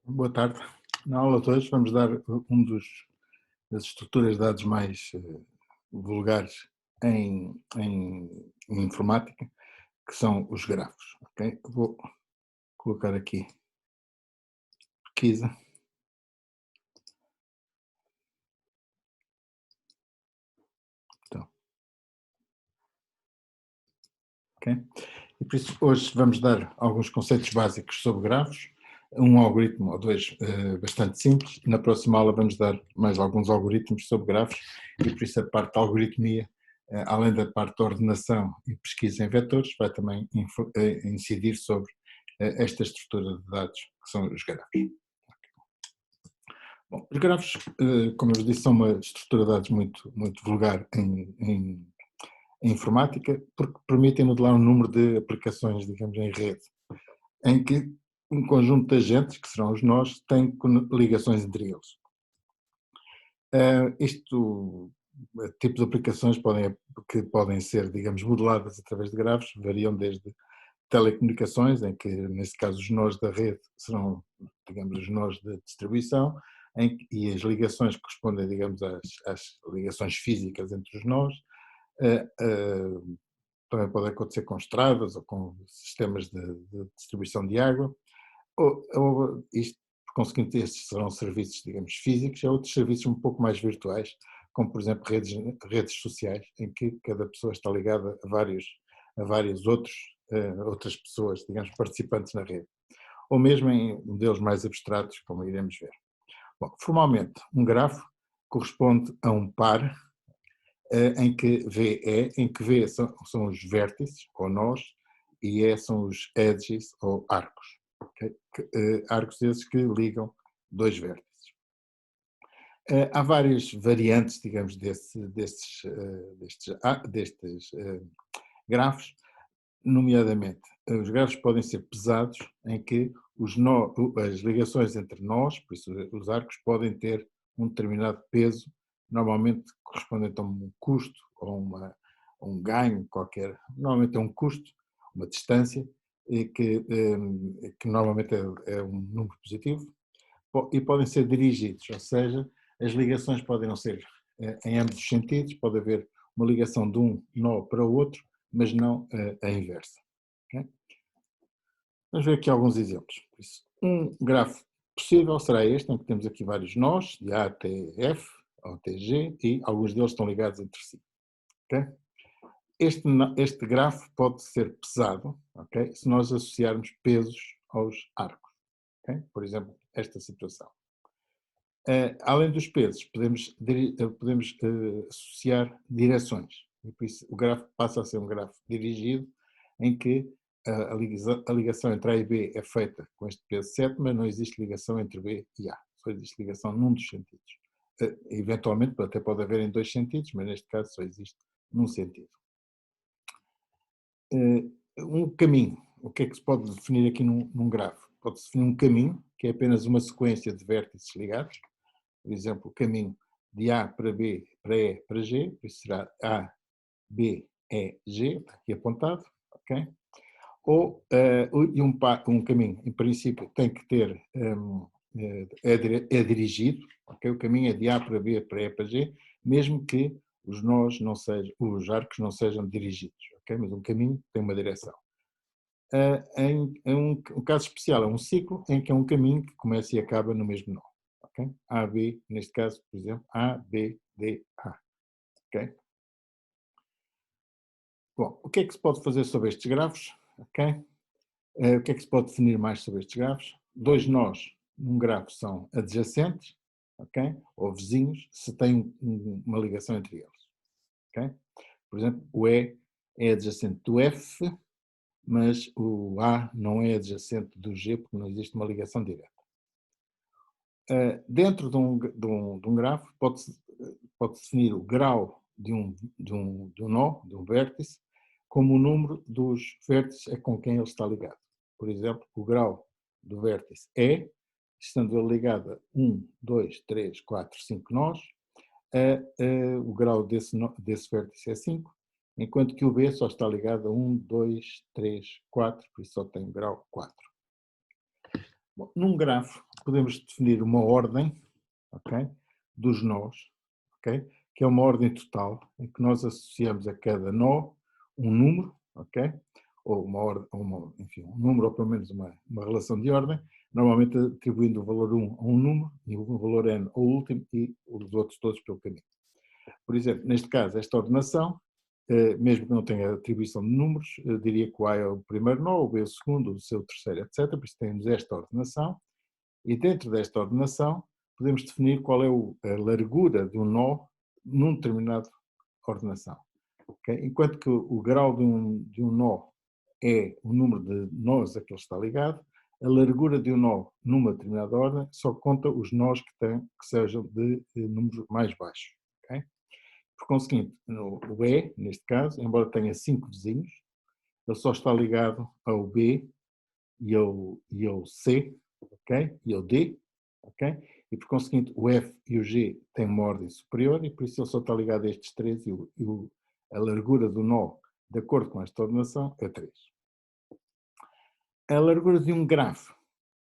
Boa tarde. Na aula de hoje vamos dar das estruturas de dados mais vulgares em informática, que são os grafos. Ok? Vou colocar aqui pesquisa. Então, ok? E por isso hoje vamos dar alguns conceitos básicos sobre grafos, um algoritmo ou dois bastante simples. Na próxima aula vamos dar mais alguns algoritmos sobre grafos e por isso a parte da algoritmia, além da parte da ordenação e pesquisa em vetores, vai também incidir sobre esta estrutura de dados que são os grafos. Bom, os grafos, como eu disse, são uma estrutura de dados muito vulgar em informática, porque permitem modelar um número de aplicações, digamos, em rede, em que um conjunto de agentes, que serão os nós, tem ligações entre eles. Tipos de aplicações que podem ser, digamos, modeladas através de grafos, variam desde telecomunicações, em que, neste caso, os nós da rede serão, digamos, os nós de distribuição, e as ligações correspondem, digamos, às ligações físicas entre os nós. Também pode acontecer com estradas ou com sistemas de distribuição de água. Isto, por conseguinte, estes serão serviços, digamos, físicos, e outros serviços um pouco mais virtuais, como, por exemplo, redes sociais, em que cada pessoa está ligada a várias outras pessoas, digamos, participantes na rede. Ou mesmo em modelos mais abstratos, como iremos ver. Bom, formalmente, um grafo corresponde a um par em que V são os vértices, ou nós, e E são os edges, ou arcos. Okay? Arcos esses que ligam dois vértices. Há várias variantes, digamos, destes grafos, nomeadamente, os grafos podem ser pesados, em que as ligações entre nós, por isso os arcos, podem ter um determinado peso, normalmente correspondente a um custo ou um ganho qualquer, normalmente é um custo, uma distância, que normalmente é um número positivo, e podem ser dirigidos, ou seja, as ligações podem não ser em ambos os sentidos, pode haver uma ligação de um nó para o outro, mas não a inversa. Okay? Vamos ver aqui alguns exemplos. Um grafo possível será este, em que temos aqui vários nós, de A até F, ou até G, e alguns deles estão ligados entre si. Okay? Este grafo pode ser pesado, okay? Se nós associarmos pesos aos arcos. Okay? Por exemplo, esta situação. Além dos pesos, podemos associar direções. E por isso o grafo passa a ser um grafo dirigido, em que a ligação entre A e B é feita com este peso 7, mas não existe ligação entre B e A. Só existe ligação num dos sentidos. Eventualmente até pode haver em dois sentidos, mas neste caso só existe num sentido. Um caminho. O que é que se pode definir aqui num grafo? Pode-se definir um caminho, que é apenas uma sequência de vértices ligados. Por exemplo, o caminho de A para B, para E, para G, por isso será A, B, E, G, está aqui apontado, ok? E um caminho, em princípio, tem que ter, é dirigido, ok? O caminho é de A para B, para E, para G, mesmo que os arcos não sejam dirigidos, ok? Mas um caminho tem uma direção. Um caso especial é um ciclo em que é um caminho que começa e acaba no mesmo nó. Okay? A, B, neste caso, por exemplo, A, B, D, A. Okay? Bom, o que é que se pode fazer sobre estes grafos? Okay? O que é que se pode definir mais sobre estes grafos? Dois nós num grafo são adjacentes, okay? Ou vizinhos, se tem uma ligação entre eles. Okay? Por exemplo, o E é adjacente do F, mas o A não é adjacente do G, porque não existe uma ligação direta. Dentro de um grafo, pode-se definir o grau de um nó, de um vértice, como o número dos vértices com quem ele está ligado. Por exemplo, o grau do vértice E, estando ele ligado a 1, 2, 3, 4, 5 nós, o grau desse vértice é 5, enquanto que o B só está ligado a 1, 2, 3, 4, por isso só tem grau 4. Bom, num grafo, podemos definir uma ordem, ok, dos nós, ok, que é uma ordem total, em que nós associamos a cada nó um número, ok, ou uma ordem, enfim, um número ou pelo menos uma relação de ordem, normalmente atribuindo o valor 1 a um número e o valor n ao último e os outros todos pelo caminho. Por exemplo, neste caso, esta ordenação, mesmo que não tenha atribuição de números, diria que o A é o primeiro nó, o B é o segundo, o C é o terceiro, etc. Por isso temos esta ordenação, e dentro desta ordenação podemos definir qual é a largura de um nó num determinado ordenação. Okay? Enquanto que o grau de um nó é o número de nós a que ele está ligado, a largura de um nó numa determinada ordem só conta os nós que sejam de números mais baixos. Okay? Por conseguinte, o E, neste caso, embora tenha 5 vizinhos, ele só está ligado ao B e ao C, okay? E ao D, okay? E por conseguinte o F e o G têm uma ordem superior e por isso ele só está ligado a estes três a largura do nó, de acordo com esta ordenação, é 3. A largura de um grafo,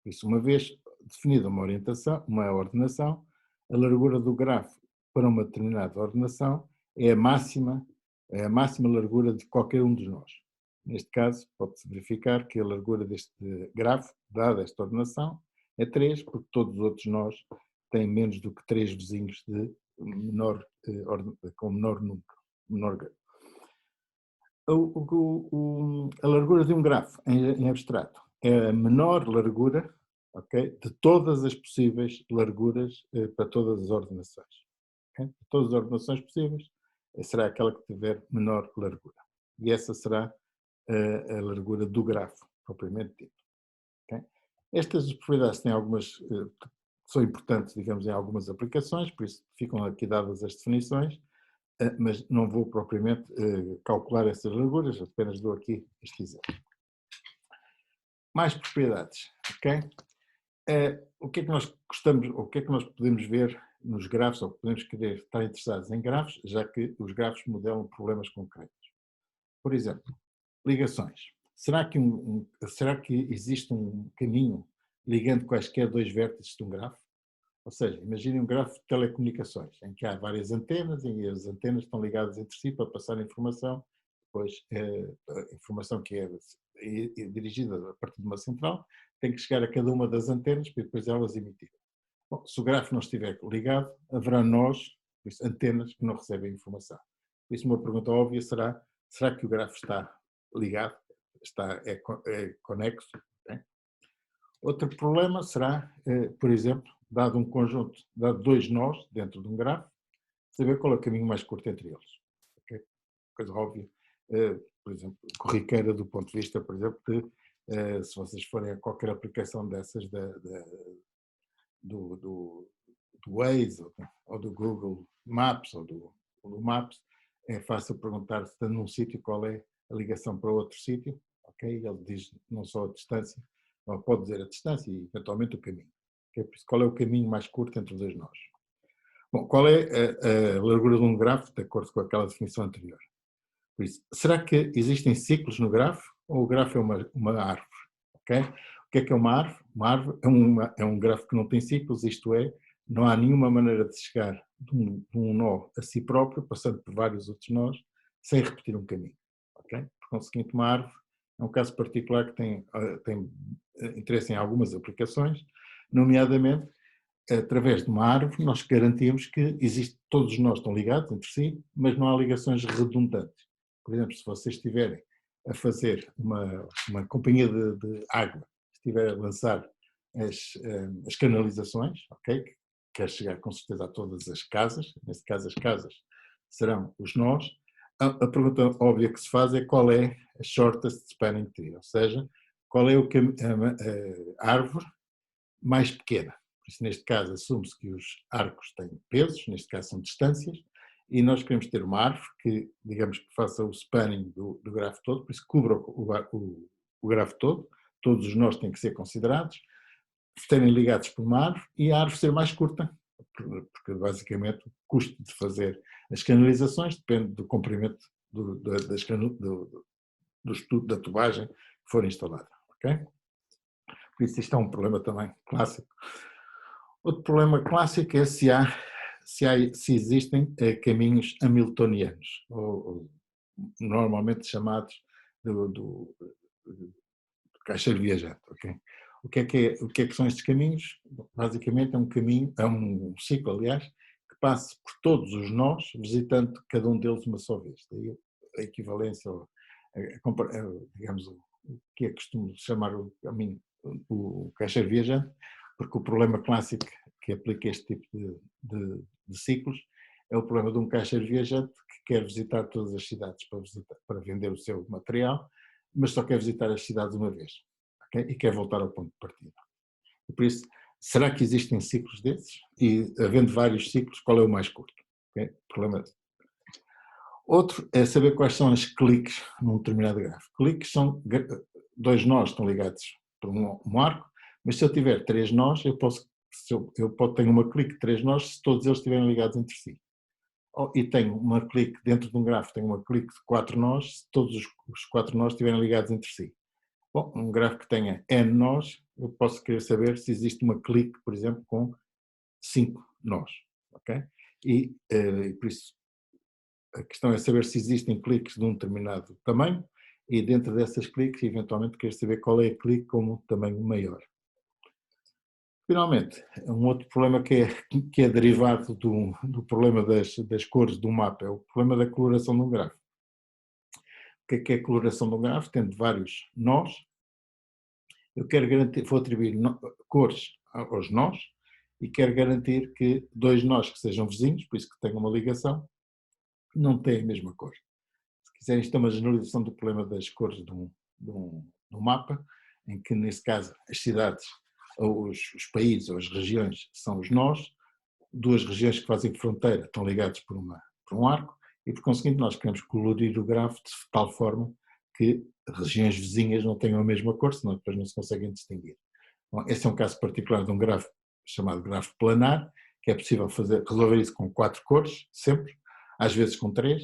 isso uma vez definida uma ordenação, a largura do grafo para uma determinada ordenação é a máxima largura de qualquer um dos nós. Neste caso, pode-se verificar que a largura deste grafo, dada esta ordenação, é 3, porque todos os outros nós têm menos do que 3 vizinhos com menor número. A largura de um grafo, em abstrato, é a menor largura, okay, de todas as possíveis larguras para todas as ordenações. Okay? Todas as ordenações possíveis, será aquela que tiver menor largura. E essa será a largura do grafo, propriamente dito. Okay? Estas propriedades têm são importantes, digamos, em algumas aplicações, por isso ficam aqui dadas as definições, mas não vou propriamente calcular essas larguras, apenas dou aqui este exemplo. Mais propriedades, ok? O que é que nós gostamos, ou o que é que nós podemos ver nos grafos, ou podemos querer estar interessados em grafos, já que os grafos modelam problemas concretos. Por exemplo, ligações. Será que existe um caminho ligando quaisquer dois vértices de um grafo? Ou seja, imagine um grafo de telecomunicações, em que há várias antenas e as antenas estão ligadas entre si para passar informação, depois a informação que é dirigida a partir de uma central tem que chegar a cada uma das antenas para depois elas emitirem. Bom, se o grafo não estiver ligado, haverá antenas que não recebem informação. Por isso uma pergunta óbvia será que o grafo está ligado, é conexo? Okay? Outro problema será, por exemplo, dado um conjunto, dado dois nós dentro de um grafo, saber qual é o caminho mais curto entre eles. Okay? Coisa óbvia, por exemplo, corriqueira do ponto de vista, por exemplo, de se vocês forem a qualquer aplicação dessas do Waze ou do Google Maps ou do Maps, é fácil perguntar se está num sítio qual é a ligação para outro sítio, ok? Ele diz não só a distância, ou pode dizer a distância e eventualmente o caminho. Okay? Por isso, qual é o caminho mais curto entre os dois nós? Bom, qual é a largura de um grafo, de acordo com aquela definição anterior? Por isso, será que existem ciclos no grafo ou o grafo é uma árvore? Okay? O que é uma árvore? Uma árvore é um grafo que não tem ciclos, isto é, não há nenhuma maneira de chegar de um nó a si próprio, passando por vários outros nós, sem repetir um caminho. Okay? Por conseguinte, uma árvore é um caso particular que tem interesse em algumas aplicações, nomeadamente, através de uma árvore, nós garantimos que todos os nós estão ligados entre si, mas não há ligações redundantes. Por exemplo, se vocês estiverem a fazer uma companhia de água, estiver a lançar as canalizações, ok? Que quer chegar com certeza a todas as casas, neste caso as casas serão os nós, a pergunta óbvia que se faz é qual é a shortest spanning tree, ou seja, qual é a árvore mais pequena. Por isso, neste caso, assume-se que os arcos têm pesos, neste caso são distâncias, e nós queremos ter uma árvore que, digamos, que faça o spanning do grafo todo, por isso cubra o grafo todo, todos os nós têm que ser considerados, estarem ligados por uma árvore e a árvore ser mais curta, porque basicamente o custo de fazer as canalizações depende do comprimento do estudo da tubagem que for instalada. Okay? Por isso isto é um problema também clássico. Outro problema clássico é se existem caminhos hamiltonianos, ou normalmente chamados do caixeiro viajante, ok? O que é que são estes caminhos? Basicamente é um caminho, é um ciclo, aliás, que passa por todos os nós, visitando cada um deles uma só vez. Daí a equivalência, digamos, o que é costume chamar o caminho, o caixeiro viajante, porque o problema clássico que aplica este tipo de ciclos é o problema de um caixeiro viajante que quer visitar todas as cidades para vender o seu material, mas só quer visitar as cidades uma vez, okay? E quer voltar ao ponto de partida. E por isso, será que existem ciclos desses? E havendo vários ciclos, qual é o mais curto? Okay? Problema. Outro é saber quais são as cliques num determinado grafo. Cliques são dois nós estão ligados por um arco, mas se eu tiver três nós, tenho uma clique de três nós se todos eles estiverem ligados entre si. E tenho uma clique dentro de um grafo, tenho uma clique de 4 nós, se todos os 4 nós estiverem ligados entre si. Bom, um grafo que tenha n nós, eu posso querer saber se existe uma clique, por exemplo, com 5 nós, ok? E por isso a questão é saber se existem cliques de um determinado tamanho e dentro dessas cliques, eventualmente, quero saber qual é a clique com um tamanho maior. Finalmente, um outro problema que é derivado do problema das cores do mapa é o problema da coloração de um grafo. O que é a coloração de um grafo? Tendo vários nós, eu quero garantir, vou atribuir cores aos nós e quero garantir que dois nós que sejam vizinhos, por isso que tenham uma ligação, não têm a mesma cor. Se quiserem, isto é uma generalização do problema das cores de um mapa, em que, nesse caso, as cidades, ou os países, ou as regiões são os nós, duas regiões que fazem fronteira estão ligadas por um arco, e por conseguinte nós queremos colorir o grafo de tal forma que regiões vizinhas não tenham a mesma cor, senão depois não se conseguem distinguir. Bom, esse é um caso particular de um grafo chamado grafo planar, que é possível resolver isso com 4 cores, sempre, às vezes com 3,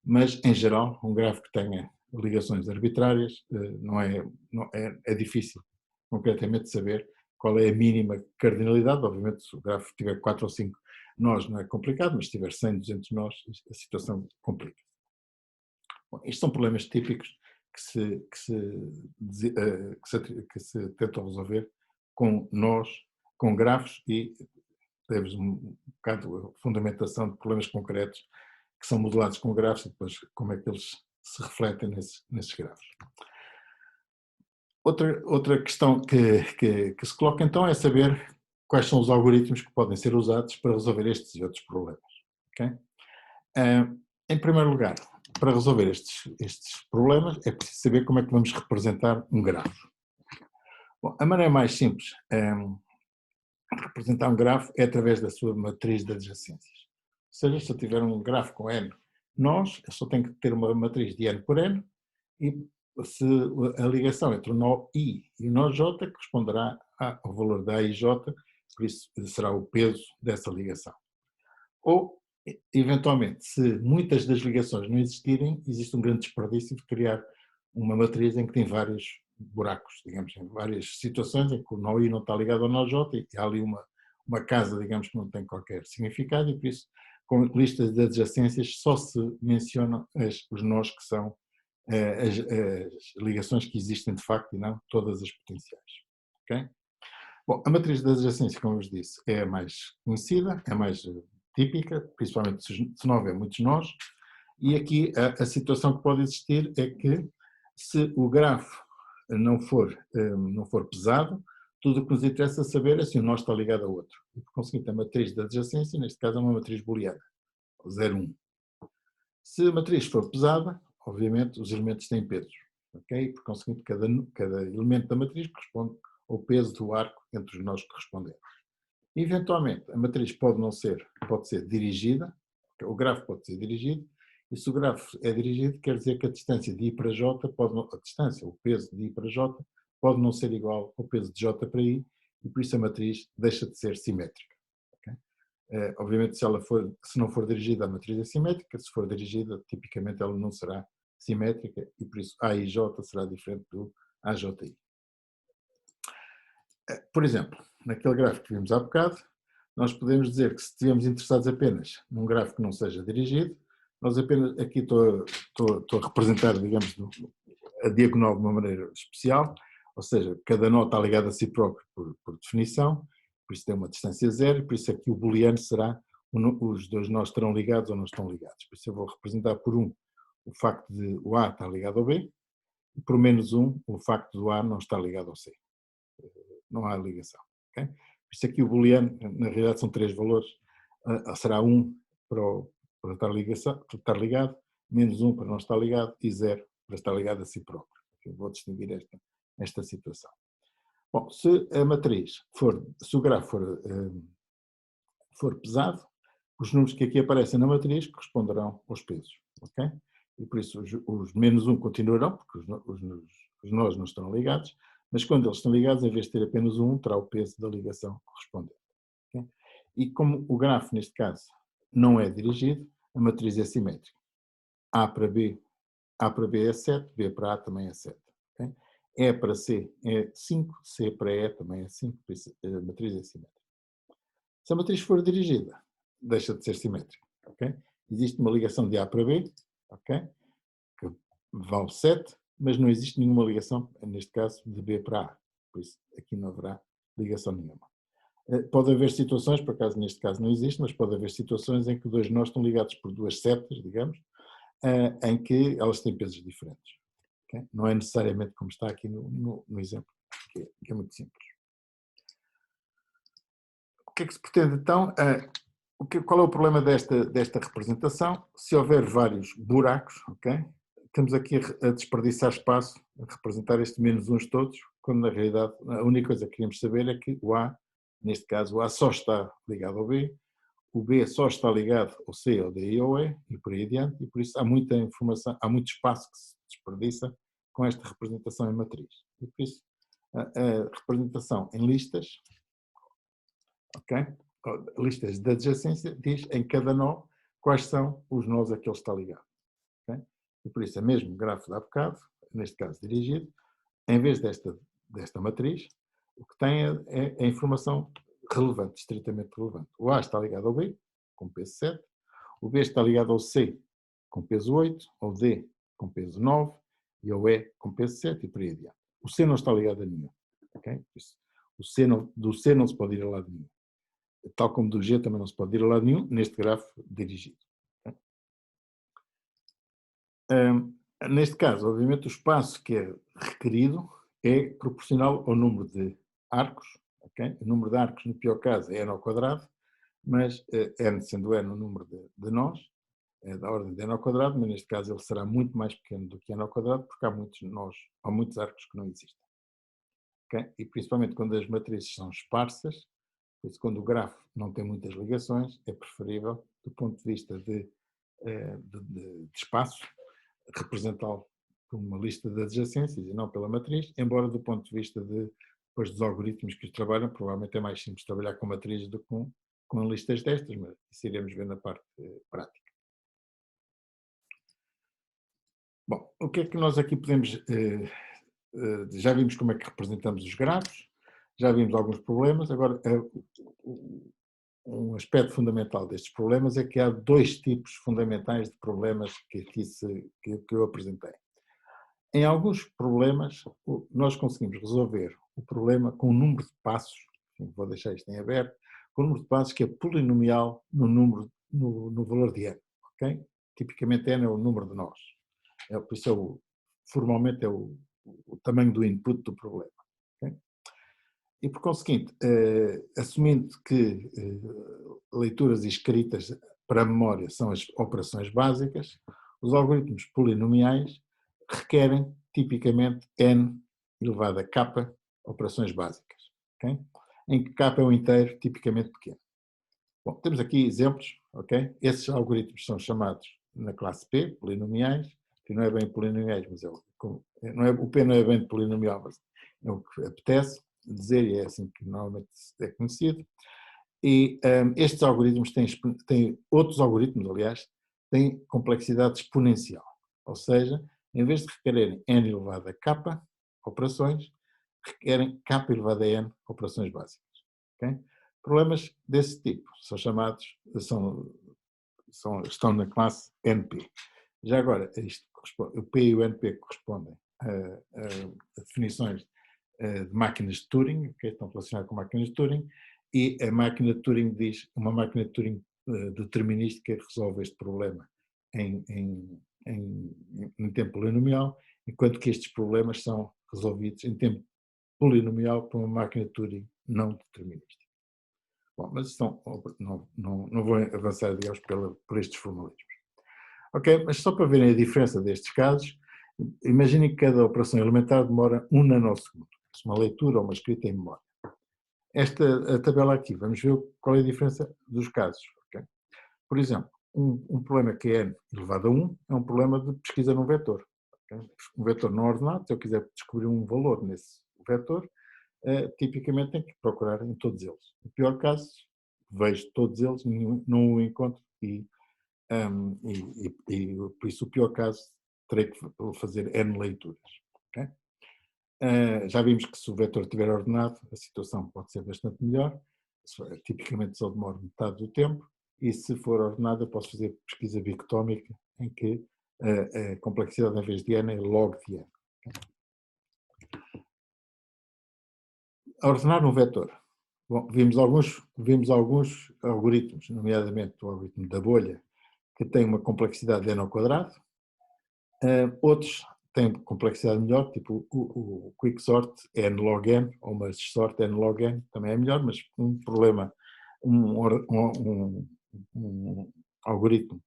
mas em geral um grafo que tenha ligações arbitrárias é difícil concretamente saber qual é a mínima cardinalidade. Obviamente, se o grafo tiver 4 ou 5 nós não é complicado, mas se tiver 100, 200 nós, a situação complica. Bom, estes são problemas típicos que se tentam resolver com nós, com grafos, e temos um bocado a fundamentação de problemas concretos que são modelados com grafos e depois como é que eles se refletem nesses grafos. Outra questão que se coloca então é saber quais são os algoritmos que podem ser usados para resolver estes e outros problemas. Okay? Em primeiro lugar, para resolver estes problemas é preciso saber como é que vamos representar um grafo. Bom, a maneira mais simples de representar um grafo é através da sua matriz de adjacências. Ou seja, se eu tiver um grafo com n nós, eu só tenho que ter uma matriz de n por n, e se a ligação entre o nó I e o nó J corresponderá ao valor da A e J, por isso será o peso dessa ligação. Ou, eventualmente, se muitas das ligações não existirem, existe um grande desperdício de criar uma matriz em que tem vários buracos, digamos, em várias situações em que o nó I não está ligado ao nó J e há ali uma casa, digamos, que não tem qualquer significado, e por isso, com listas de adjacências, só se mencionam os nós que são as ligações que existem de facto e não todas as potenciais. Okay? Bom, a matriz de adjacência, como eu vos disse, é a mais conhecida, é a mais típica, principalmente se não houver muitos nós, e aqui a situação que pode existir é que se o grafo não for pesado, tudo o que nos interessa saber é se um nó está ligado ao outro. E, por conseguinte, a matriz de adjacência, neste caso, é uma matriz booleana, 0, 1. Se a matriz for pesada, obviamente os elementos têm pesos, ok? Por conseguinte, cada elemento da matriz corresponde ao peso do arco entre os nós correspondentes. Eventualmente, a matriz pode ser dirigida, o grafo pode ser dirigido, e se o grafo é dirigido, quer dizer que a distância de I para J, o peso de I para J, pode não ser igual ao peso de J para I, e por isso a matriz deixa de ser simétrica. Okay? Obviamente, se não for dirigida, a matriz é simétrica, se for dirigida, tipicamente ela não será simétrica, e por isso A e J será diferente do AJI. Por exemplo, naquele gráfico que vimos há bocado, nós podemos dizer que se estivermos interessados apenas num gráfico que não seja dirigido, nós apenas, aqui estou a representar, digamos, a diagonal de uma maneira especial, ou seja, cada nó está ligado a si próprio por definição, por isso tem uma distância zero, por isso aqui o booleano será, os dois nós estarão ligados ou não estão ligados. Por isso eu vou representar por um o facto de o A estar ligado ao B, e por menos um o facto do A não estar ligado ao C. Não há ligação. Okay? Por isso aqui o booleano, na realidade são três valores, será 1 para estar ligado, menos 1 para não estar ligado e 0 para estar ligado a si próprio. Eu vou distinguir esta situação. Bom, se a matriz se o grafo for pesado, os números que aqui aparecem na matriz corresponderão aos pesos. Okay? E por isso os menos 1 continuarão, porque os nós não estão ligados, mas quando eles estão ligados, em vez de ter apenas um, terá o peso da ligação correspondente. Okay? E como o grafo, neste caso, não é dirigido, a matriz é simétrica. A para B é 7, B para A também é 7. Okay? E para C é 5, C para E também é 5, por isso a matriz é simétrica. Se a matriz for dirigida, deixa de ser simétrica. Okay? Existe uma ligação de A para B, okay? Que vale 7, mas não existe nenhuma ligação, neste caso, de B para A. Por isso, aqui não haverá ligação nenhuma. Pode haver situações, por acaso neste caso não existe, mas pode haver situações em que dois nós estão ligados por duas setas, digamos, em que elas têm pesos diferentes. Okay? Não é necessariamente como está aqui no exemplo, que é muito simples. O que é que se pretende então? Qual é o problema desta representação? Se houver vários buracos, ok? Estamos aqui a desperdiçar espaço, a representar estes menos uns todos, quando na realidade a única coisa que queríamos saber é que o A, neste caso o A só está ligado ao B, o B só está ligado ao C, ao D e ao E, e por aí adiante, e por isso há muita informação, há muito espaço que se desperdiça com esta representação em matriz. E por isso a representação em listas, ok? Listas de adjacência, diz em cada nó quais são os nós a que ele está ligado. Okay? E por isso é mesmo grafo de há bocado, neste caso dirigido, em vez desta matriz, o que tem é a informação relevante, estritamente relevante. O A está ligado ao B, com peso 7, o B está ligado ao C, com peso 8, ao D, com peso 9, e ao E, com peso 7, e por aí adiante. O C não está ligado a nenhum. Okay? Do C não se pode ir a lado nenhum. Tal como do G também não se pode ir a lado nenhum, neste grafo dirigido. Okay? Neste caso, obviamente, o espaço que é requerido é proporcional ao número de arcos. Okay? O número de arcos, no pior caso, é n ao quadrado, mas n sendo n o número de nós, é da ordem de n ao quadrado, mas neste caso ele será muito mais pequeno do que n ao quadrado, porque há muitos arcos que não existem. Okay? E principalmente quando as matrizes são esparsas, por isso quando o grafo não tem muitas ligações, é preferível, do ponto de vista de espaço, representá-lo por uma lista de adjacências e não pela matriz, embora do ponto de vista depois dos algoritmos que os trabalham, provavelmente é mais simples trabalhar com matrizes do que com listas destas, mas isso iremos ver na parte prática. Bom, o que é que nós aqui podemos... já vimos como é que representamos os grafos, já vimos alguns problemas, agora um aspecto fundamental destes problemas é que há dois tipos fundamentais de problemas que eu apresentei. Em alguns problemas, nós conseguimos resolver o problema com um número de passos, vou deixar isto em aberto, com um número de passos que é polinomial no valor de n. Okay? Tipicamente n é o número de nós. Por isso formalmente é o tamanho do input do problema. Okay? E por conseguinte, assumindo que leituras e escritas para a memória são as operações básicas, os algoritmos polinomiais requerem tipicamente n elevado a k operações básicas, okay? Em que k é um inteiro tipicamente pequeno. Bom, temos aqui exemplos, ok? Esses algoritmos são chamados na classe P, polinomiais, que não é bem polinomiais, mas o P não é bem polinomial, mas é o que apetece dizer, e é assim que normalmente é conhecido. E estes algoritmos têm outros algoritmos, aliás, têm complexidade exponencial, ou seja, em vez de requererem n elevado a k operações, requerem K elevado a N operações básicas. Okay? Problemas desse tipo são chamados, estão na classe NP. Já agora, o P e o NP correspondem a definições de máquinas de Turing, que estão relacionadas com máquinas de Turing, e a máquina de Turing diz, uma máquina de Turing determinística resolve este problema em tempo polinomial, enquanto que estes problemas são resolvidos em tempo polinomial por uma máquina de Turing não determinística. Bom, mas não vou avançar, digamos, por estes formalismos. Ok, mas só para verem a diferença destes casos, imaginem que cada operação elementar demora 1 nanosegundo. Uma leitura ou uma escrita em memória. A tabela aqui, vamos ver qual é a diferença dos casos. Okay? Por exemplo, um problema que é n elevado a 1 é um problema de pesquisa num vetor. Okay? Um vetor não ordenado, se eu quiser descobrir um valor nesse vetor, tipicamente tenho que procurar em todos eles. No pior caso, vejo todos eles, não o encontro e por isso o pior caso terei que fazer n leituras. Okay? Já vimos que se o vetor estiver ordenado, a situação pode ser bastante melhor, tipicamente só demora metade do tempo, e se for ordenado eu posso fazer pesquisa bicotómica, em que a complexidade em vez de n é log de n. A ordenar um vetor. Bom, vimos alguns algoritmos, nomeadamente o algoritmo da bolha, que tem uma complexidade de n ao quadrado, outros têm complexidade melhor, tipo o quicksort n log n, ou merge sort n log n, também é melhor, mas um problema, um algoritmo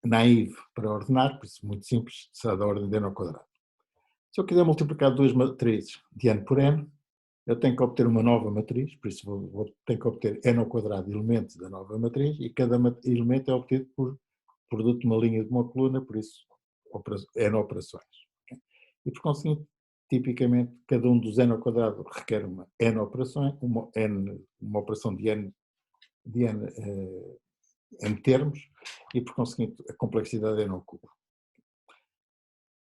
naive para ordenar, por isso muito simples, será da ordem de n ao quadrado. Se eu quiser multiplicar duas matrizes de n por n, eu tenho que obter uma nova matriz, por isso tenho que obter n ao quadrado elementos da nova matriz, e cada elemento é obtido por produto de uma linha de uma coluna, por isso n operações. Okay? E por conseguinte, tipicamente, cada um dos n ao quadrado requer uma n operações, uma operação de n termos, e por conseguinte a complexidade é n ao cubo.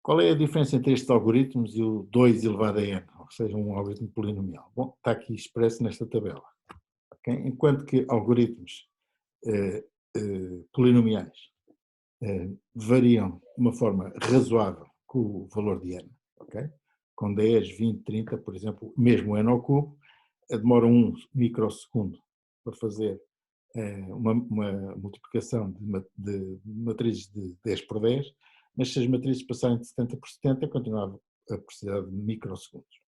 Qual é a diferença entre estes algoritmos e o 2 elevado a n, ou seja, um algoritmo polinomial? Bom, está aqui expresso nesta tabela. Okay? Enquanto que algoritmos polinomiais variam de uma forma razoável com o valor de n, okay? Com 10, 20, 30, por exemplo, mesmo n ao cubo, demora 1 microsegundo para fazer uma multiplicação de matrizes de 10 por 10, mas se as matrizes passarem de 70 por 70, continuava a precisar de microsegundos.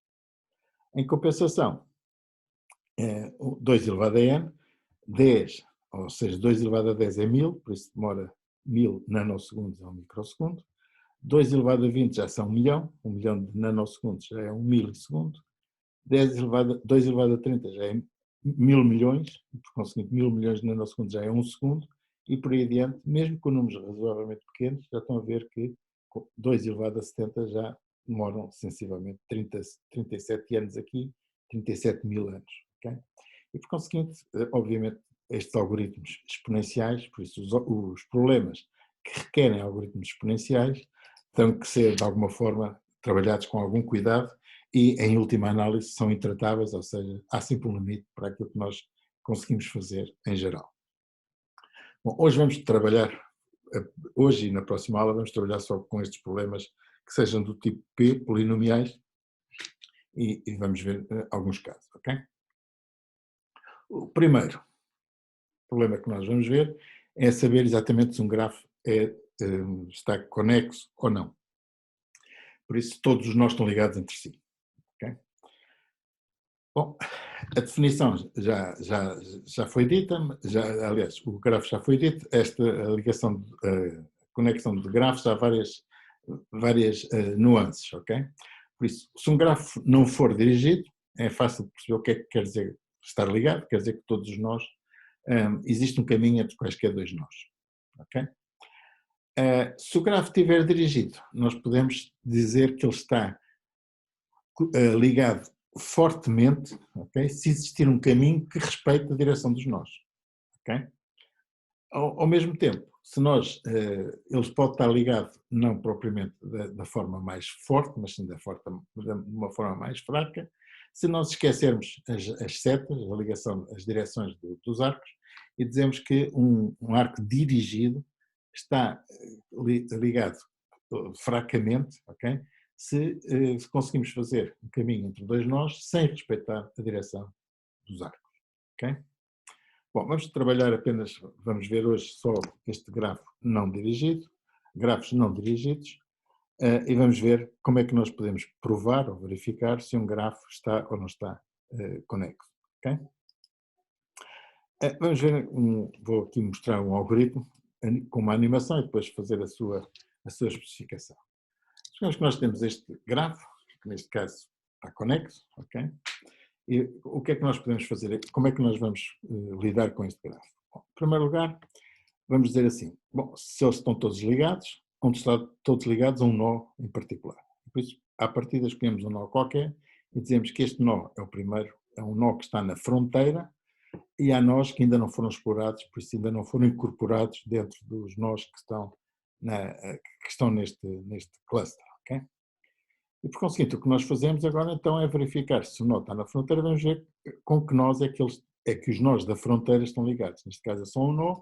Em compensação, 2 elevado a n, 10, ou seja, 2 elevado a 10 é 1000, por isso demora 1000 nanosegundos a 1 microsegundo. 2 elevado a 20 já são 1 milhão de nanosegundos já é 1 milissegundo. 2 elevado a 30 já é 1000 milhões, e por conseguinte 1000 milhões de nanosegundos já é 1 segundo, e por aí adiante, mesmo com números razoavelmente pequenos, já estão a ver que 2 elevado a 70 já demoram sensivelmente 37 anos aqui, 37 mil anos. Okay? E por conseguinte, obviamente, estes algoritmos exponenciais, por isso os problemas que requerem algoritmos exponenciais, têm que ser de alguma forma trabalhados com algum cuidado e, em última análise, são intratáveis, ou seja, há sempre um limite para aquilo que nós conseguimos fazer em geral. Bom, hoje e na próxima aula vamos trabalhar só com estes problemas que sejam do tipo P, polinomiais, e vamos ver alguns casos, ok? O primeiro problema que nós vamos ver é saber exatamente se um grafo está conexo ou não. Por isso, todos os nós estão ligados entre si. Okay? Bom, a definição já foi dita, aliás, o grafo já foi dito, esta ligação, conexão de grafos há várias nuances, ok? Por isso, se um grafo não for dirigido, é fácil de perceber o que é que quer dizer estar ligado, quer dizer que todos os nós, existe um caminho entre quaisquer dois nós, ok? Se o grafo estiver dirigido, nós podemos dizer que ele está ligado fortemente, okay? Se existir um caminho que respeite a direção dos nós. Okay? Ao mesmo tempo, se nós, eles podem estar ligados não propriamente da forma mais forte, mas sim de uma forma mais fraca. Se nós esquecermos as setas, a ligação, as direções dos arcos, e dizemos que um arco dirigido está ligado fracamente, ok? Se conseguimos fazer um caminho entre dois nós sem respeitar a direção dos arcos, ok? Bom, vamos trabalhar apenas, vamos ver hoje só este grafo não dirigido, grafos não dirigidos, e vamos ver como é que nós podemos provar ou verificar se um grafo está ou não está conexo. Okay? Vamos ver, vou aqui mostrar um algoritmo com uma animação e depois fazer a sua especificação. Digamos que nós temos este grafo, que neste caso está conexo, ok? E o que é que nós podemos fazer? Como é que nós vamos lidar com este grafo? Bom, em primeiro lugar, vamos dizer assim, bom, se eles estão todos ligados, vão estar todos ligados a um nó em particular. Por isso, à partida, escolhemos um nó qualquer e dizemos que este nó é o primeiro, é um nó que está na fronteira e há nós que ainda não foram explorados, por isso ainda não foram incorporados dentro dos nós que estão neste cluster, ok? E por conseguinte, o que nós fazemos agora então é verificar se o nó está na fronteira, vamos ver com que nós é que os nós da fronteira estão ligados. Neste caso é só um nó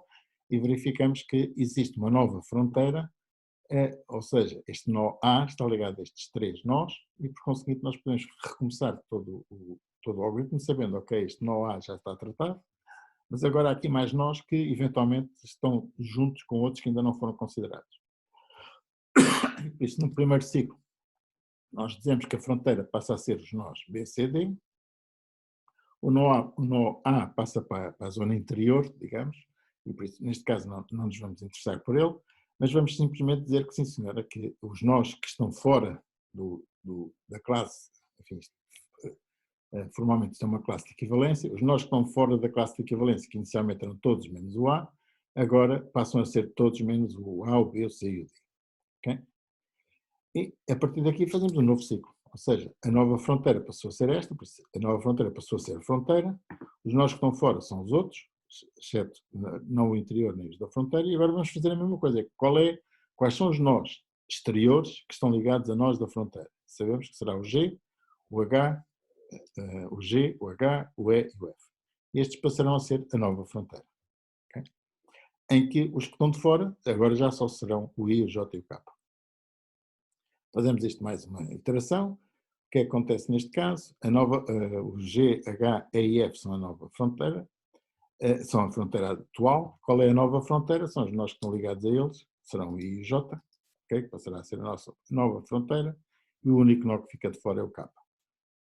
e verificamos que existe uma nova fronteira, ou seja, este nó A está ligado a estes três nós e por conseguinte nós podemos recomeçar todo o algoritmo sabendo, ok, este nó A já está tratado, mas agora há aqui mais nós que eventualmente estão juntos com outros que ainda não foram considerados. Por isso, no primeiro ciclo, nós dizemos que a fronteira passa a ser os nós B, C, D, o nó A passa para a zona interior, digamos, e por isso, neste caso, não nos vamos interessar por ele, mas vamos simplesmente dizer que sim, senhora, que os nós que estão fora da classe, enfim, formalmente isto é uma classe de equivalência, os nós que estão fora da classe de equivalência, que inicialmente eram todos menos o A, agora passam a ser todos menos o A, o B, o C e o D. Okay? E a partir daqui fazemos um novo ciclo, ou seja, a nova fronteira passou a ser esta, a nova fronteira passou a ser a fronteira, os nós que estão fora são os outros, exceto não o interior nem os da fronteira, e agora vamos fazer a mesma coisa, quais são os nós exteriores que estão ligados a nós da fronteira. Sabemos que será o G, o H, o G, o H, o E e o F. E estes passarão a ser a nova fronteira. Okay? Em que os que estão de fora agora já só serão o I, o J e o K. Fazemos isto mais uma iteração. O que acontece neste caso? O G, H, E e F são a nova fronteira, são a fronteira atual. Qual é a nova fronteira? São os nós que estão ligados a eles, serão o I e o J, okay? Que passará a ser a nossa nova fronteira, e o único nó que fica de fora é o K.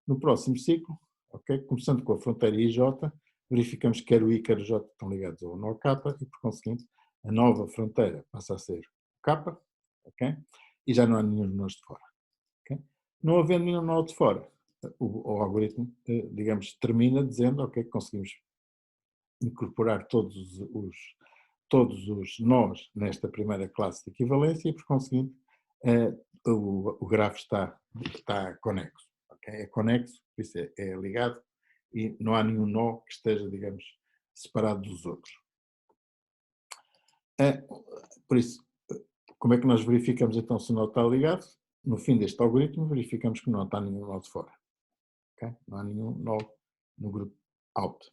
No próximo ciclo, okay? Começando com a fronteira I e J, verificamos que quer o I quer o J estão ligados ao nó K, e por conseguinte a nova fronteira passa a ser o K, okay? E já não há nenhum nós de fora. Okay? Não havendo nenhum nó de fora, o algoritmo, digamos, termina dizendo, ok, conseguimos incorporar todos os nós nesta primeira classe de equivalência e, por conseguinte, o grafo está conexo. Okay? É conexo, por isso é ligado e não há nenhum nó que esteja, digamos, separado dos outros. Por isso, como é que nós verificamos então se o nó está ligado? No fim deste algoritmo, verificamos que não está nenhum nó de fora. Okay? Não há nenhum nó no grupo out.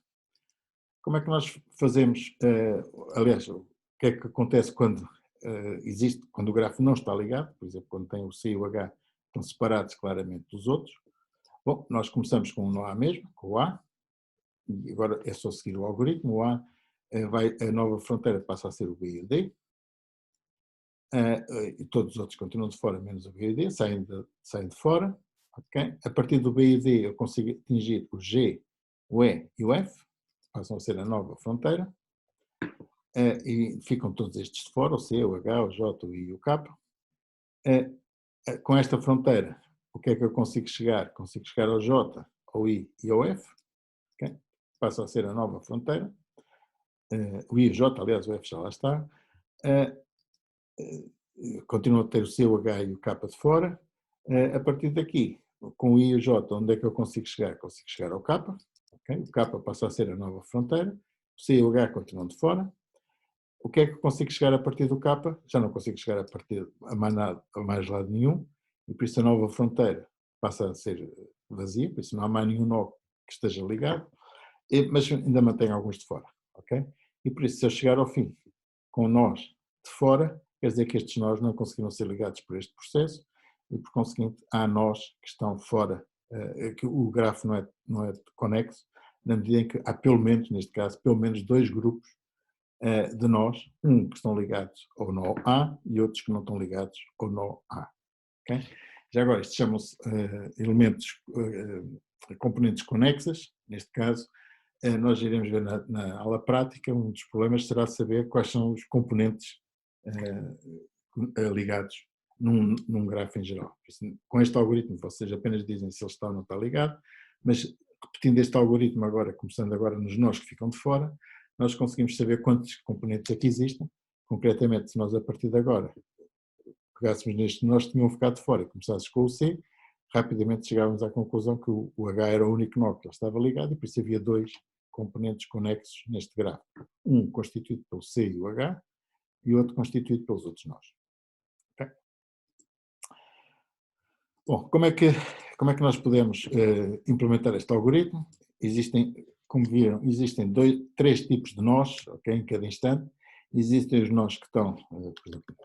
Como é que nós fazemos, aliás, o que é que acontece quando quando o grafo não está ligado, por exemplo, quando tem o C e o H estão separados claramente dos outros? Bom, nós começamos com um nó A mesmo, com o A, e agora é só seguir o algoritmo, o A a nova fronteira passa a ser o B e o D, e todos os outros continuam de fora, menos o B e o D, saem de fora. Okay? A partir do B e o D eu consigo atingir o G, o E e o F, passam a ser a nova fronteira, e ficam todos estes de fora, o C, o H, o J, o I e o K. Com esta fronteira, o que é que eu consigo chegar? Consigo chegar ao J, ao I e ao F, okay? Passa a ser a nova fronteira. O I e o J, aliás, o F já lá está. Continuo a ter o C, o H e o K de fora. A partir daqui, com o I e o J, onde é que eu consigo chegar? Consigo chegar ao K. Okay? O K passa a ser a nova fronteira. O C e o H continuam de fora. O que é que eu consigo chegar a partir do K? Já não consigo chegar a mais lado nenhum, e por isso a nova fronteira passa a ser vazia, por isso não há mais nenhum nó que esteja ligado, mas ainda mantenho alguns de fora, ok? E por isso, se eu chegar ao fim com nós de fora, quer dizer que estes nós não conseguiram ser ligados por este processo, e por conseguinte há nós que estão fora, que o grafo não é conexo, na medida em que há pelo menos, neste caso, pelo menos dois grupos de nós, que estão ligados ao nó A e outros que não estão ligados ao nó A. Okay? Já agora, isto chamam-se elementos, componentes conexas, neste caso, nós iremos ver na aula prática, um dos problemas será saber quais são os componentes ligados num grafo em geral. Com este algoritmo, vocês apenas dizem se ele está ou não está ligado, mas repetindo este algoritmo agora, começando agora nos nós que ficam de fora, nós conseguimos saber quantos componentes aqui existem. Concretamente, se nós a partir de agora pegássemos neste nós que tinham ficado de fora e começásemos com o C, rapidamente chegávamos à conclusão que o H era o único nó que ele estava ligado e por isso havia dois componentes conexos neste gráfico. Um constituído pelo C e o H e outro constituído pelos outros nós. Okay? Bom, como é que nós podemos implementar este algoritmo? Existem, como viram, existem três tipos de nós, okay, em cada instante. Existem os nós que estão, por exemplo,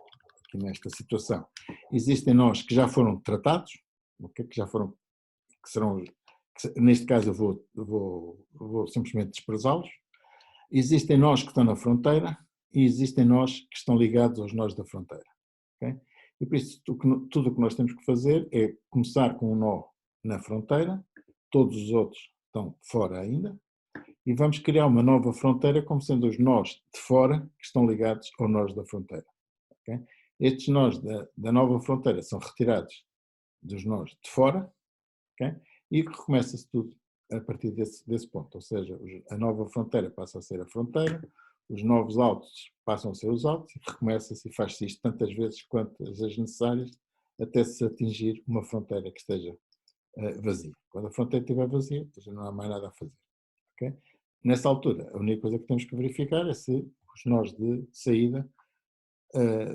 aqui nesta situação, existem nós que já foram tratados, okay, que serão, neste caso eu vou simplesmente desprezá-los. Existem nós que estão na fronteira e existem nós que estão ligados aos nós da fronteira. Okay? E por isso tudo o que nós temos que fazer é começar com um nó na fronteira, todos os outros estão fora ainda, e vamos criar uma nova fronteira como sendo os nós de fora que estão ligados aos nós da fronteira. Okay? Estes nós da nova fronteira são retirados dos nós de fora, okay? E recomeça-se tudo a partir desse ponto, ou seja, a nova fronteira passa a ser a fronteira, os novos altos passam a ser os altos, e recomeça-se e faz-se isto tantas vezes quantas as necessárias, até se atingir uma fronteira que esteja vazia. Quando a fronteira estiver vazia, já não há mais nada a fazer. Okay? Nessa altura, a única coisa que temos que verificar é se os nós de saída,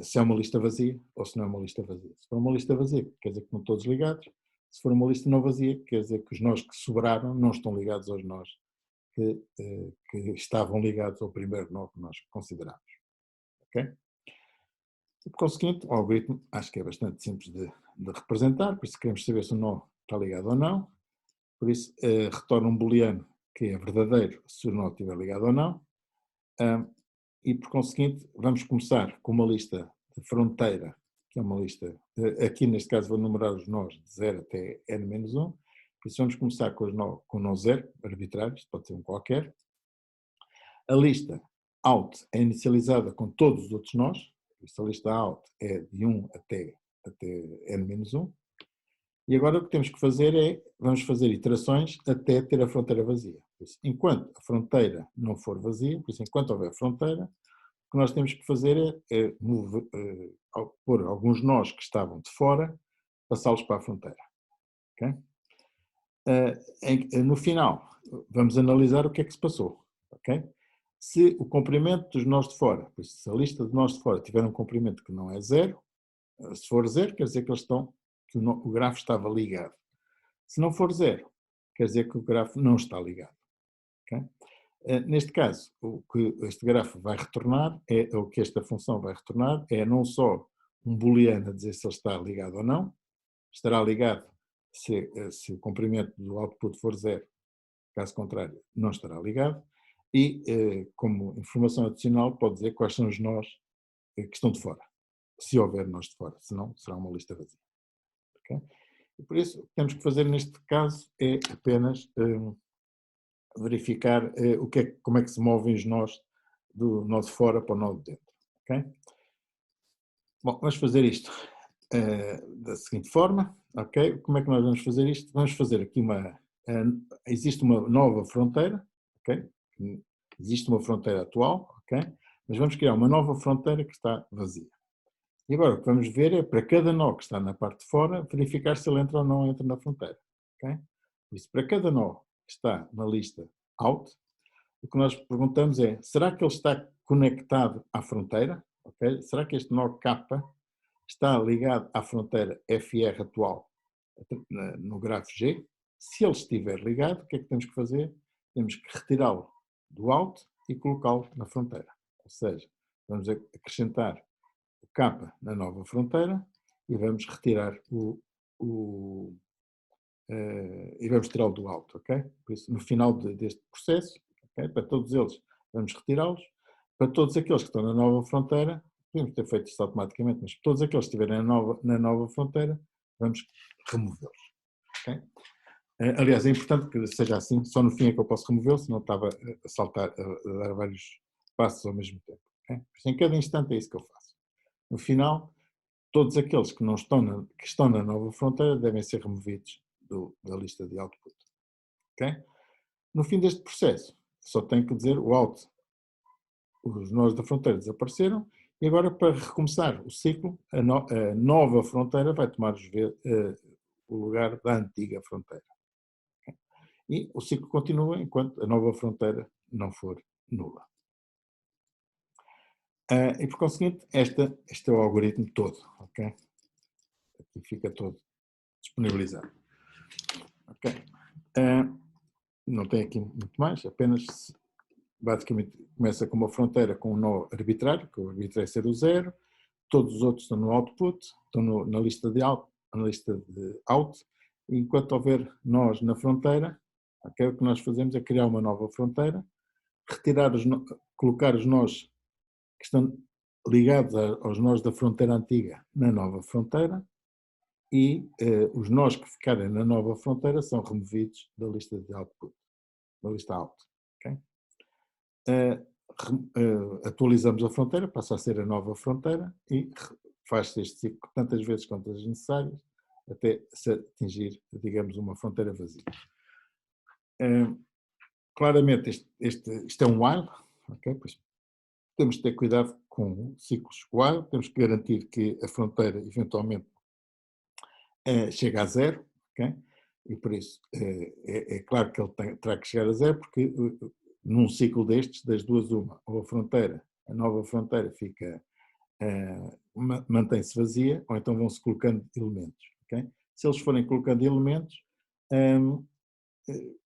se é uma lista vazia ou se não é uma lista vazia. Se for uma lista vazia, quer dizer que estão todos ligados. Se for uma lista não vazia, quer dizer que os nós que sobraram não estão ligados aos nós que estavam ligados ao primeiro nó que nós consideramos. Ok? Por conseguinte, o algoritmo acho que é bastante simples de representar, por isso queremos saber se o nó está ligado ou não, por isso retorna um booleano que é verdadeiro se o nó estiver ligado ou não, e por conseguinte vamos começar com uma lista de fronteira, que é uma lista, aqui neste caso vou numerar os nós de 0 até n-1, por isso vamos começar com o nó 0, arbitrário, pode ser um qualquer. A lista out é inicializada com todos os outros nós, por isso a lista out é de 1 até n-1. E agora o que temos que fazer é, vamos fazer iterações até ter a fronteira vazia. Por isso, enquanto a fronteira não for vazia, por isso, enquanto houver fronteira, o que nós temos que fazer é pôr alguns nós que estavam de fora, passá-los para a fronteira. Okay? No final, vamos analisar o que é que se passou. Okay? Se o comprimento dos nós de fora, por isso, se a lista de nós de fora tiver um comprimento que não é 0, se for 0, quer dizer que o grafo estava ligado. Se não for 0, quer dizer que o grafo não está ligado. Okay? Neste caso, o que este grafo vai retornar, o que esta função vai retornar, é não só um booleano a dizer se ele está ligado ou não, estará ligado se o comprimento do output for 0, caso contrário, não estará ligado, e como informação adicional pode dizer quais são os nós que estão de fora, se houver nós de fora, senão será uma lista vazia. Okay? E por isso, o que temos que fazer neste caso é apenas verificar como é que se movem os nós do nó de fora para o nó de dentro. Okay? Bom, vamos fazer isto da seguinte forma. Okay? Como é que nós vamos fazer isto? Vamos fazer aqui existe uma nova fronteira, okay? Existe uma fronteira atual, okay? Mas vamos criar uma nova fronteira que está vazia. E agora o que vamos ver é, para cada nó que está na parte de fora, verificar se ele entra ou não entra na fronteira. Okay? Por isso, para cada nó que está na lista out, o que nós perguntamos é, será que ele está conectado à fronteira, ok? Será que este nó K está ligado à fronteira FR atual no grafo G? Se ele estiver ligado, o que é que temos que fazer? Temos que retirá-lo do alt e colocá-lo na fronteira. Ou seja, vamos acrescentar o K na nova fronteira e vamos retirar e vamos tirá-lo do alto, ok? Por isso, no final deste processo, okay, para todos eles, vamos retirá-los. Para todos aqueles que estão na nova fronteira, podemos ter feito isto automaticamente, mas todos aqueles que estiverem na nova fronteira, vamos removê-los. Okay? Aliás, é importante que seja assim, só no fim é que eu posso removê-lo, senão estava a saltar, a dar vários passos ao mesmo tempo. Okay? Por isso, em cada instante é isso que eu faço. No final, todos aqueles que estão na nova fronteira devem ser removidos da lista de output. Okay? No fim deste processo, só tenho que dizer o out, os nós da fronteira desapareceram, e agora para recomeçar o ciclo, a nova fronteira vai tomar o lugar da antiga fronteira. Okay? E o ciclo continua enquanto a nova fronteira não for nula. E por conseguinte, este é o algoritmo todo. Okay? Aqui fica todo disponibilizado. Okay? Não tem aqui muito mais, apenas basicamente começa com uma fronteira com um nó arbitrário, que o arbitrário é ser o 0, todos os outros estão no output, estão na lista de out, e enquanto houver nós na fronteira, okay, o que nós fazemos é criar uma nova fronteira, colocar os nós que estão ligados aos nós da fronteira antiga na nova fronteira, e os nós que ficarem na nova fronteira são removidos da lista de output, da lista out. Okay? Atualizamos a fronteira, passa a ser a nova fronteira e faz-se este ciclo tantas vezes quanto as necessárias até se atingir, digamos, uma fronteira vazia. Claramente isto é um while, okay? Pois temos de ter cuidado com ciclos while, temos que garantir que a fronteira eventualmente chega a zero, okay? E por isso é claro que ele terá que chegar a zero, porque num ciclo destes, das duas uma, ou a nova fronteira fica, mantém-se vazia, ou então vão-se colocando elementos. Okay? Se eles forem colocando elementos,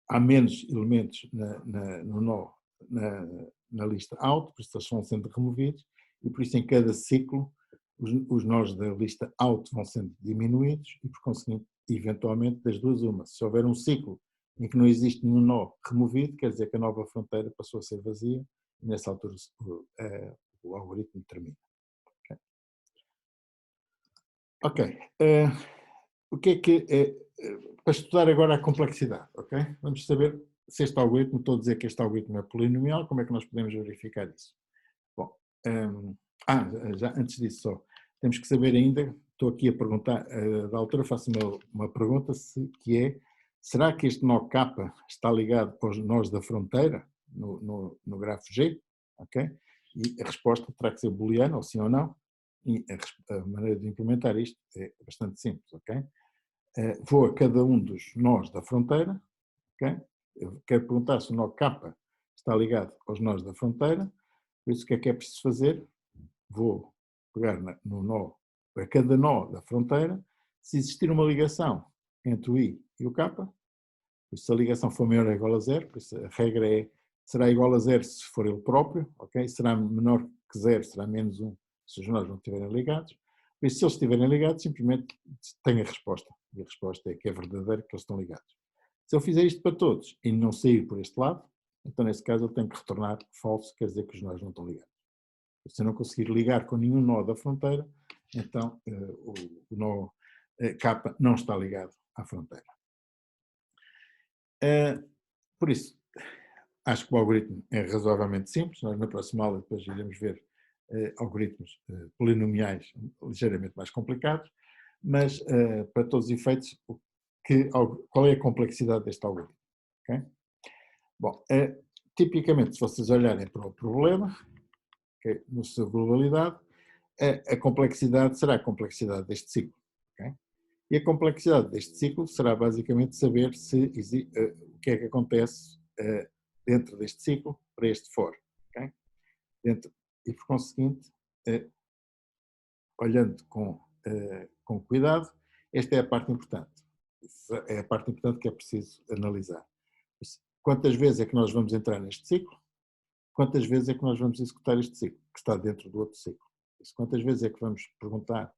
há menos elementos no nó, na lista out, por isso eles vão sendo removidos, e por isso em cada ciclo os nós da lista out vão sendo diminuídos e por conseguinte, eventualmente, das duas uma. Se houver um ciclo em que não existe nenhum nó removido, quer dizer que a nova fronteira passou a ser vazia e nessa altura o algoritmo termina. Ok. O que é que para estudar agora a complexidade, ok? Vamos saber se este algoritmo, estou a dizer que este algoritmo é polinomial, como é que nós podemos verificar isso? Bom, já antes disso só, temos que saber ainda, estou aqui a perguntar, da altura faço uma pergunta que é, será que este nó K está ligado aos nós da fronteira, no grafo G? Ok? E a resposta terá que ser booleana, ou sim ou não, e a maneira de implementar isto é bastante simples, ok? Vou a cada um dos nós da fronteira, ok? Eu quero perguntar se o nó K está ligado aos nós da fronteira, por isso o que é preciso fazer? Vou pegar no nó, a cada nó da fronteira, se existir uma ligação entre o I e o K, por isso se a ligação for maior ou igual a zero, por isso a regra será igual a zero se for ele próprio, ok? Será menor que zero, será menos 1 se os nós não estiverem ligados. Por isso, se eles estiverem ligados, simplesmente tem a resposta. E a resposta é que é verdadeiro que eles estão ligados. Se eu fizer isto para todos e não sair por este lado, então nesse caso eu tenho que retornar falso, quer dizer que os nós não estão ligados. Se eu não conseguir ligar com nenhum nó da fronteira, então o nó K não está ligado à fronteira. Por isso, acho que o algoritmo é razoavelmente simples. Nós na próxima aula depois iremos ver algoritmos polinomiais ligeiramente mais complicados, mas para todos os efeitos, qual é a complexidade deste algoritmo? Okay? Bom, tipicamente, se vocês olharem para o problema, okay, na sua globalidade, a complexidade será a complexidade deste ciclo. Okay? E a complexidade deste ciclo será basicamente saber o que é que acontece dentro deste ciclo para este for. Okay? dentro, e por conseguinte, olhando com cuidado, esta é a parte importante. É a parte importante que é preciso analisar. Quantas vezes é que nós vamos entrar neste ciclo? Quantas vezes é que nós vamos executar este ciclo, que está dentro do outro ciclo? Quantas vezes é que vamos perguntar,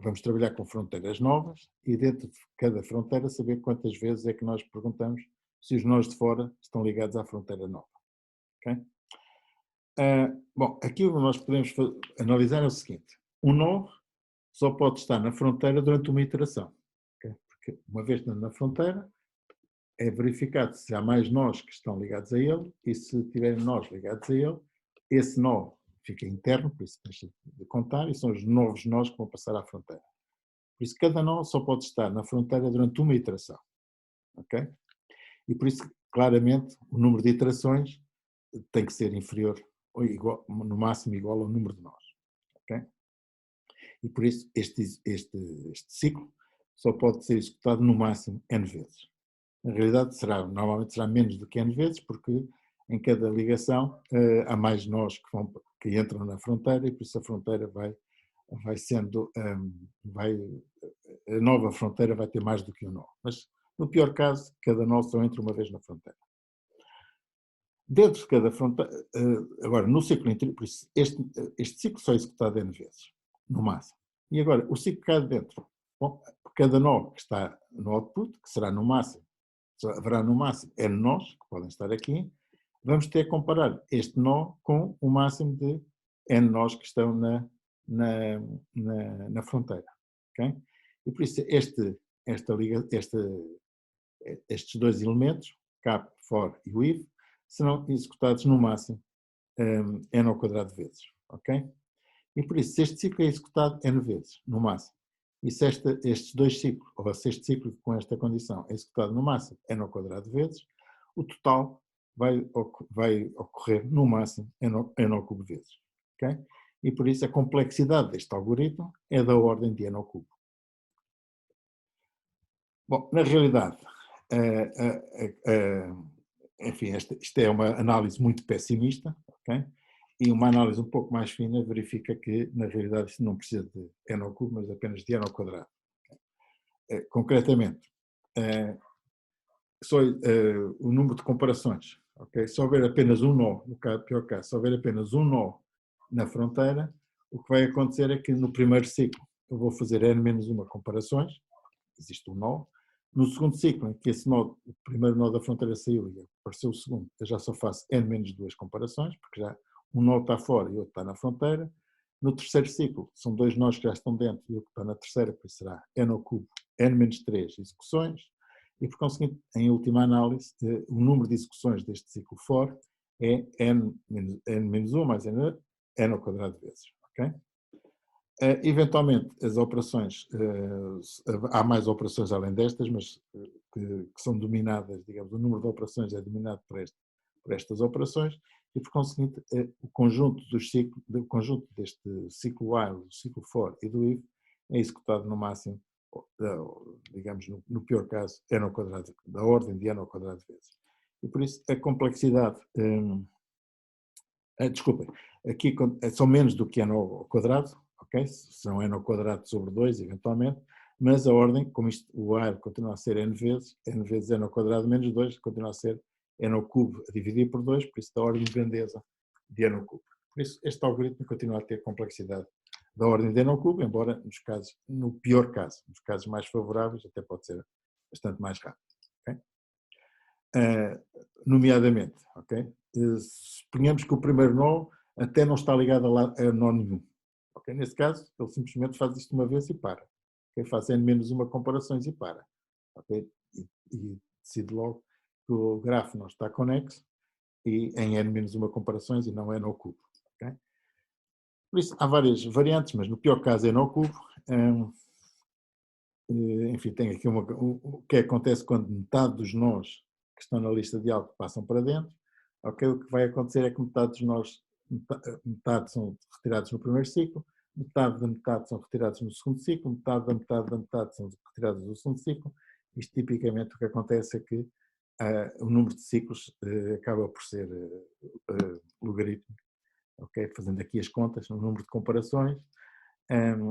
vamos trabalhar com fronteiras novas e dentro de cada fronteira saber quantas vezes é que nós perguntamos se os nós de fora estão ligados à fronteira nova. Okay? Bom, aqui o que nós podemos analisar é o seguinte: um nó só pode estar na fronteira durante uma iteração. Okay? Porque uma vez na fronteira, é verificado se há mais nós que estão ligados a ele e se tiverem nós ligados a ele, esse nó fica interno, por isso deixa de contar, e são os novos nós que vão passar à fronteira. Por isso cada nó só pode estar na fronteira durante uma iteração. Ok? E por isso, claramente, o número de iterações tem que ser inferior ou igual, no máximo igual ao número de nós. Ok? E por isso este ciclo só pode ser executado no máximo N vezes. Na realidade normalmente será menos do que N vezes, porque em cada ligação há mais nós que entram na fronteira e por isso a fronteira vai sendo, a nova fronteira vai ter mais do que um nó. Mas no pior caso, cada nó só entra uma vez na fronteira. Dentro de cada fronteira, agora no ciclo interior, por isso este ciclo só é executado N vezes, no máximo. E agora, o ciclo cá dentro, bom, cada nó que está no output, que será no máximo, haverá no máximo N nós, que podem estar aqui, vamos ter que comparar este nó com o máximo de N nós que estão na fronteira. Okay? E por isso estes dois elementos, cap, for e o if, serão executados no máximo N ao quadrado vezes. Ok? E por isso, se este ciclo é executado N vezes, no máximo, e se estes dois ciclos, ou se este ciclo com esta condição é executado no máximo N ao quadrado vezes, o total vai ocorrer no máximo N ao cubo vezes. Okay? E por isso a complexidade deste algoritmo é da ordem de N ao cubo. Bom, na realidade, enfim, isto é uma análise muito pessimista, ok? E uma análise um pouco mais fina verifica que, na realidade, isto não precisa de N ao cubo, mas apenas de N ao quadrado. Concretamente, o número de comparações, ok? Se houver apenas um nó, no pior caso, se houver apenas um nó na fronteira, o que vai acontecer é que no primeiro ciclo eu vou fazer N menos uma comparações, existe um nó. No segundo ciclo, em que esse nó, o primeiro nó da fronteira saiu e apareceu o segundo, eu já só faço N menos duas comparações, porque já um nó está fora e o outro está na fronteira. No terceiro ciclo, são dois nós que já estão dentro e o que está na terceira, pois será N ao cubo, N menos 3 execuções, e por conseguinte, em última análise, o número de execuções deste ciclo for é N menos 1 mais N ao quadrado vezes. Ok? Eventualmente, as operações, há mais operações além destas, mas que são dominadas, digamos, o número de operações é dominado por estas operações e, por conseguinte, o conjunto deste ciclo while, do ciclo for e do if é executado no máximo, digamos, no pior caso, N ao quadrado, da ordem de N ao quadrado vezes. E por isso a complexidade, desculpem, aqui são menos do que N ao quadrado, ok? São N ao quadrado sobre 2, eventualmente, mas a ordem, como o ar continua a ser N vezes N ao quadrado menos 2, continua a ser N ao cubo a dividir por 2, por isso da ordem de grandeza de N ao cubo. Por isso, este algoritmo continua a ter complexidade da ordem de N ao cubo, embora no pior caso, nos casos mais favoráveis, até pode ser bastante mais rápido. Okay? Nomeadamente, ok? Suponhamos que o primeiro nó até não está ligado a nó nenhum. Okay? Nesse caso, ele simplesmente faz isto uma vez e para. Okay? Faz N menos uma comparações e para. Okay? E decide logo que o grafo não está conexo e em N menos uma comparações e não N ao cubo. Okay? Por isso, há várias variantes, mas no pior caso é N ao cubo. Enfim, tem aqui o que acontece quando metade dos nós que estão na lista de alvo passam para dentro. Okay? O que vai acontecer é que metade dos nós, metade são retirados no primeiro ciclo, metade da metade são retirados no segundo ciclo, metade da metade da metade são retirados no segundo ciclo. Isto tipicamente o que acontece é que o número de ciclos acaba por ser logarítmico ok? Fazendo aqui as contas, o número de comparações,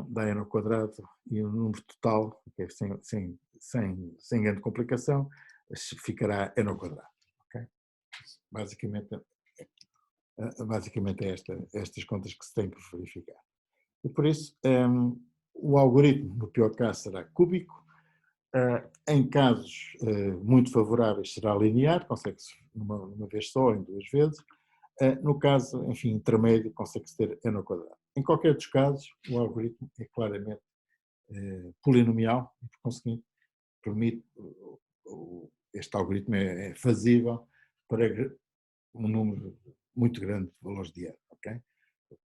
dá n ao quadrado e o número total, okay, sem grande complicação, ficará n ao quadrado, ok? Basicamente, basicamente é estas contas que se tem que verificar. E por isso, o algoritmo, no pior caso, será cúbico. Em casos muito favoráveis, será linear, consegue-se uma vez só, em 2 vezes. No caso, enfim, intermédio, consegue-se ter n ao quadrado. Em qualquer dos casos, o algoritmo é claramente polinomial e, por conseguinte, permite, este algoritmo é fazível para um número muito grande de valores de n, ok?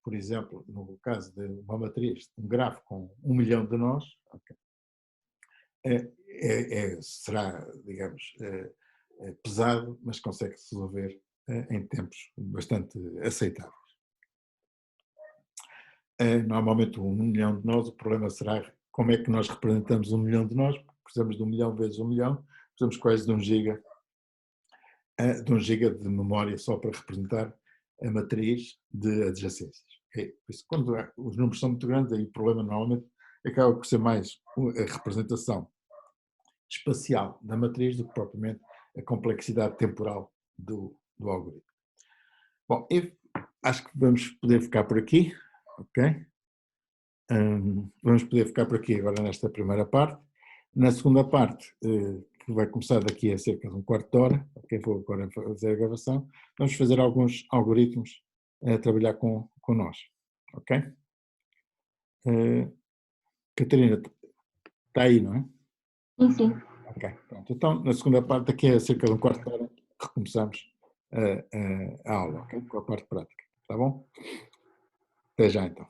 Por exemplo, no caso de uma matriz, um grafo com 1 milhão de nós, okay, será, digamos, pesado, mas consegue-se resolver em tempos bastante aceitáveis. Normalmente 1 milhão de nós, o problema será como é que nós representamos 1 milhão de nós, precisamos de 1 milhão vezes 1 milhão, precisamos quase de 1 giga de memória só para representar a matriz de adjacências. Okay? Por isso, quando os números são muito grandes, aí o problema normalmente acaba por ser mais a representação espacial da matriz do que propriamente a complexidade temporal do algoritmo. Bom, acho que vamos poder ficar por aqui, ok? Vamos poder ficar por aqui agora nesta primeira parte. Na segunda parte, que vai começar daqui a cerca de um quarto de hora, ok? Vou agora fazer a gravação, vamos fazer alguns algoritmos a trabalhar com nós, ok? Catarina, está aí, não é? Sim, sim. Ok, pronto. Então, na segunda parte, daqui a cerca de um quarto de hora, recomeçamos a aula, ok? Com a parte prática, tá bom? Até já, então.